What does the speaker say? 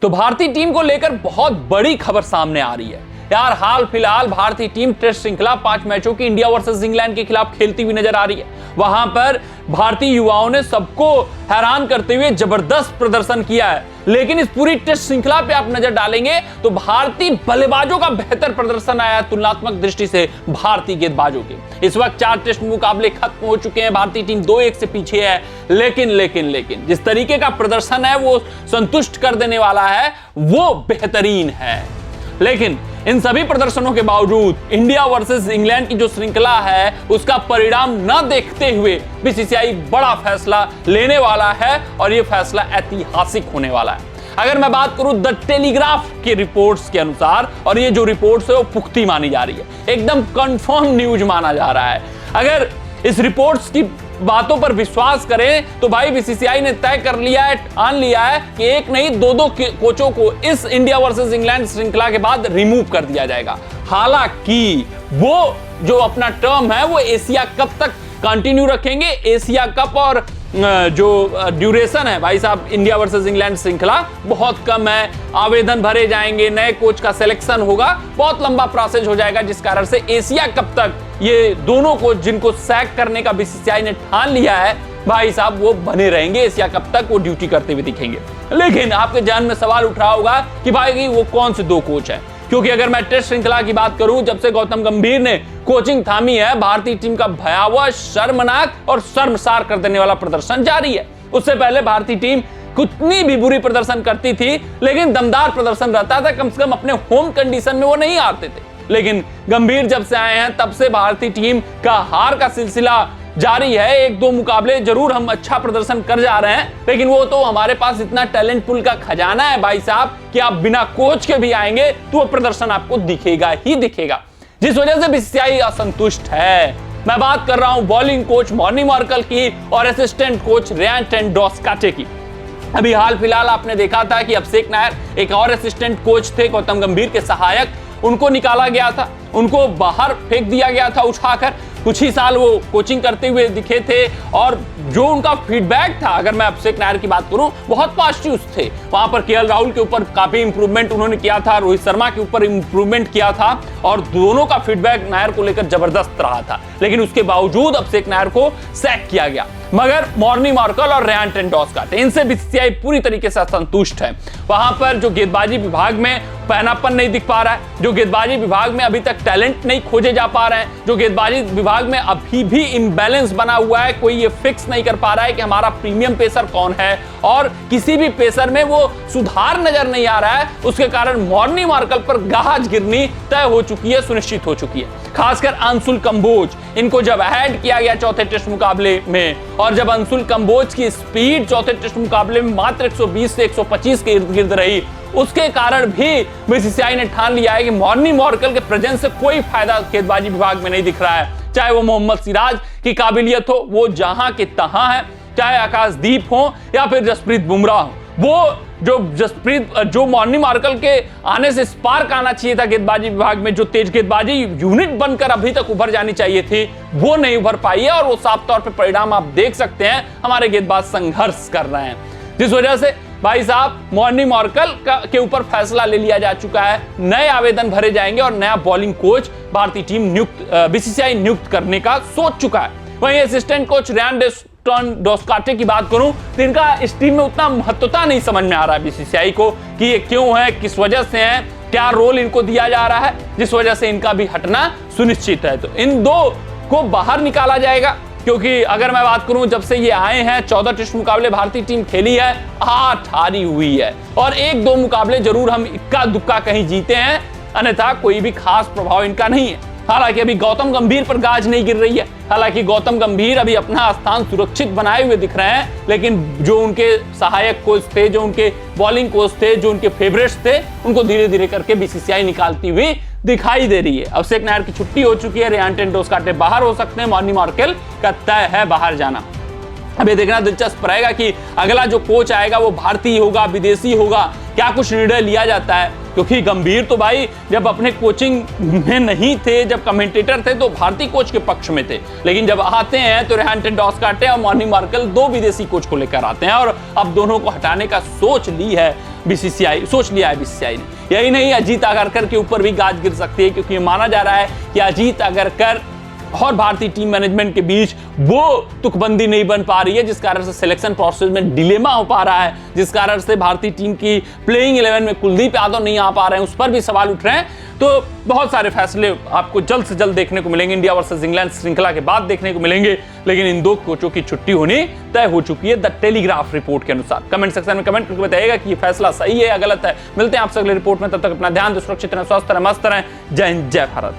तो भारतीय टीम को लेकर बहुत बड़ी खबर सामने आ रही है यार। हाल फिलहाल भारतीय टीम टेस्ट श्रृंखला 5 मैचों की इंडिया वर्सेस इंग्लैंड के खिलाफ खेलती हुई नजर आ रही है। वहां पर भारतीय युवाओं ने सबको हैरान करते हुए जबरदस्त प्रदर्शन किया है। लेकिन इस पूरी टेस्ट श्रृंखला पे आप नजर डालेंगे तो भारतीय बल्लेबाजों का बेहतर प्रदर्शन आया तुलनात्मक दृष्टि से भारतीय गेंदबाजों के। इस वक्त 4 टेस्ट मुकाबले खत्म हो चुके हैं, भारतीय टीम 2-1 से पीछे है। लेकिन जिस तरीके का प्रदर्शन है वो संतुष्ट कर देने वाला है, वो बेहतरीन है। लेकिन इन सभी प्रदर्शनों के बावजूद इंडिया वर्सेस इंग्लैंड की जो श्रृंखला है उसका परिणाम न देखते हुए बीसीसीआई बड़ा फैसला लेने वाला है और यह फैसला ऐतिहासिक होने वाला है। अगर मैं बात करूं द टेलीग्राफ के रिपोर्ट्स के अनुसार, और ये जो रिपोर्ट्स है वो पुख्ती मानी जा रही है, एकदम कंफर्म न्यूज माना जा रहा है। अगर इस रिपोर्ट्स की बातों पर विश्वास करें तो भाई बीसीसीआई ने तय कर लिया है, ठान लिया है कि एक नहीं 2-2 कोचों को इस इंडिया वर्सेस इंग्लैंड श्रृंखला के बाद रिमूव कर दिया जाएगा। हालांकि वो जो अपना टर्म है वो एशिया कप तक कंटिन्यू रखेंगे। एशिया कप और जो ड्यूरेशन है भाई साहब इंडिया वर्सेस इंग्लैंड श्रृंखला बहुत कम है, आवेदन भरे जाएंगे, नए कोच का सिलेक्शन होगा, बहुत लंबा प्रोसेस हो जाएगा, जिस कारण से एशिया कप तक ये दोनों कोच जिनको सैक करने का बीसीसीआई ने ठान लिया है भाई साहब वो बने रहेंगे, एशिया कप तक वो ड्यूटी करते हुए दिखेंगे। लेकिन आपके ध्यान में सवाल उठ रहा होगा कि भाई वो कौन से 2 कोच हैं, क्योंकि अगर मैं टेस्ट श्रृंखला की बात करूं, जब से गौतम गंभीर ने कोचिंग थामी है, भारतीय टीम का भयावह, शर्मनाक और शर्मसार कर देने वाला प्रदर्शन जारी है। उससे पहले भारतीय टीम कितनी भी बुरी प्रदर्शन करती थी लेकिन दमदार प्रदर्शन रहता था, कम से कम अपने होम कंडीशन में वो नहीं हारते थे। लेकिन गंभीर जब से आए हैं तब से भारतीय टीम का हार का सिलसिला जारी है। 1-2 मुकाबले जरूर हम अच्छा प्रदर्शन कर जा रहे हैं, लेकिन वो तो हमारे पास इतना टैलेंट पूल का खजाना है भाई साहब कि आप बिना कोच के भी आएंगे तो वो प्रदर्शन आपको दिखेगा ही दिखेगा, जिस वजह से बीसीसीआई असंतुष्ट है। मैं बात कर रहा हूं बॉलिंग कोच मॉर्नी मार्कल की और असिस्टेंट कोच रेयान टेंडोस्काटे की। अभी हाल फिलहाल आपने देखा था कि अभिषेक नायर एक और असिस्टेंट कोच थे गौतम गंभीर के सहायक, उनको निकाला गया था, उनको बाहर फेंक दिया गया था उठाकर। कुछ ही साल वो कोचिंग करते हुए दिखे थे और जो उनका फीडबैक था, अगर मैं अभिषेक नायर की बात करूं, बहुत पॉजिटिव थे। वहां पर केएल राहुल के ऊपर काफी इंप्रूवमेंट उन्होंने किया था, रोहित शर्मा के ऊपर इंप्रूवमेंट किया था और दोनों का फीडबैक नायर को लेकर जबरदस्त रहा था। लेकिन उसके बावजूद अभिषेक नायर को सैक किया गया। मगर मॉर्नी मार्कल और रेयान टेंडोस्काटे, इनसे बीसीसीआई पूरी तरीके से असंतुष्ट है। वहां पर जो गेंदबाजी विभाग में पहनापन नहीं दिख पा रहा है, जो गेंदबाजी विभाग में अभी तक टैलेंट नहीं खोजे जा पा रहे हैं, जो गेंदबाजी विभाग में अभी भी इम्बैलेंस बना हुआ है, कोई ये फिक्स नहीं कर पा रहा है कि हमारा प्रीमियम पेसर कौन है और किसी भी पेसर में वो सुधार नजर नहीं आ रहा है। उसके कारण मॉर्नी मार्कल पर गाज गिरनी तय हो चुकी है, सुनिश्चित हो चुकी है। खासकर अंशुल कंबोज, इनको जब ऐड किया गया चौथे टेस्ट मुकाबले में, और जब अंशुल कंबोज की स्पीड चौथे टेस्ट मुकाबले में मात्र 120 से 125 के इर्द गिर्द रही, उसके कारण भी बीसीसीआई ने ठान लिया है कि मॉर्नी मार्कल के प्रेजेंस से कोई फायदा गेंदबाजी विभाग में नहीं दिख रहा है। चाहे वो मोहम्मद सिराज की काबिलियत हो, वो जहां के तहां है, चाहे आकाशदीप हो या फिर जसप्रीत बुमराह हो, वो जो मॉर्नी मार्कल के आने से स्पार्क आना चाहिए था गेंदबाजी विभाग में, जो तेज गेंदबाजी यूनिट बनकर अभी तक उभर जानी चाहिए थी, वो नहीं उभर पाई है। और वो साफ तौर पे परिणाम आप देख सकते हैं, हमारे गेंदबाज संघर्ष कर रहे हैं, जिस वजह से भाई साहब मॉर्नी मार्कल के ऊपर फैसला ले लिया जा चुका है। नए आवेदन भरे जाएंगे और नया बॉलिंग कोच भारतीय टीम बीसीसीआई नियुक्त करने का सोच चुका है। वहीं असिस्टेंट कोच रेयान टेंडोस्काटे की बात करूं तो इनका इस टीम में उतना महत्वता नहीं समझ में आ रहा है बीसीसीआई को कि ये क्यों है, किस वजह से है, क्या रोल इनको दिया जा रहा है, जिस वजह से इनका भी हटना सुनिश्चित है। तो इन 2 को बाहर निकाला जाएगा, क्योंकि अगर मैं बात करूं जब से ये आए हैं 14 टेस्ट मुकाबले भारतीय टीम खेली है, 8 हारी हुई है और 1-2 मुकाबले जरूर हम इक्का दुक्का कहीं जीते हैं, अन्यथा कोई भी खास प्रभाव इनका नहीं है। हालांकि अभी गौतम गंभीर पर गाज नहीं गिर रही है, हालांकि गौतम गंभीर अभी अपना स्थान सुरक्षित बनाए हुए दिख रहे हैं, लेकिन जो उनके सहायक कोच थे, जो उनके बॉलिंग कोच थे, जो उनके फेवरेट्स थे, उनको धीरे धीरे करके बीसीसीआई निकालती हुई दिखाई दे रही है। अभिषेक नायर की छुट्टी हो चुकी है, रेयान टेंडोस्काटे बाहर हो सकते हैं, मॉर्नी मार्कल का तय है बाहर जाना। अब ये देखना दिलचस्प रहेगा कि अगला जो कोच आएगा वो भारतीय होगा, विदेशी होगा, क्या कुछ निर्णय लिया जाता है, क्योंकि गंभीर तो भाई जब अपने कोचिंग में नहीं थे, जब कमेंटेटर थे तो भारतीय कोच के पक्ष में थे, लेकिन जब आते हैं तो रेयान टेंडोस्काटे और मॉर्नी मार्कल 2 विदेशी कोच को लेकर आते हैं और अब दोनों को हटाने का सोच ली है बीसीसीआई सोच लिया है बीसीसीआई ने। यही नहीं, अजीत अगरकर के ऊपर भी गाज गिर सकती है, क्योंकि ये माना जा रहा है कि अजीत अगरकर और भारतीय टीम मैनेजमेंट के बीच वो तुकबंदी नहीं बन पा रही है, जिस कारण से सिलेक्शन प्रोसेस में डिलेमा हो पा रहा है, जिस कारण से भारतीय टीम की प्लेइंग 11 में कुलदीप यादव नहीं आ पा रहे हैं, उस पर भी सवाल उठ रहे हैं। तो बहुत सारे फैसले आपको जल्द से जल्द देखने को मिलेंगे, इंडिया वर्सेस इंग्लैंड श्रृंखला के बाद देखने को मिलेंगे। लेकिन इन 2 कोचों की छुट्टी होनी तय हो चुकी है द टेलीग्राफ रिपोर्ट के अनुसार। कमेंट सेक्शन में कमेंट करके बताइएगा कि ये फैसला सही है या गलत है। मिलते हैं आपसे अगले रिपोर्ट में, तब तक अपना ध्यान दो, सुरक्षित रहें, स्वस्थ रहें, मस्त रहें। जय हिंद, जय भारत।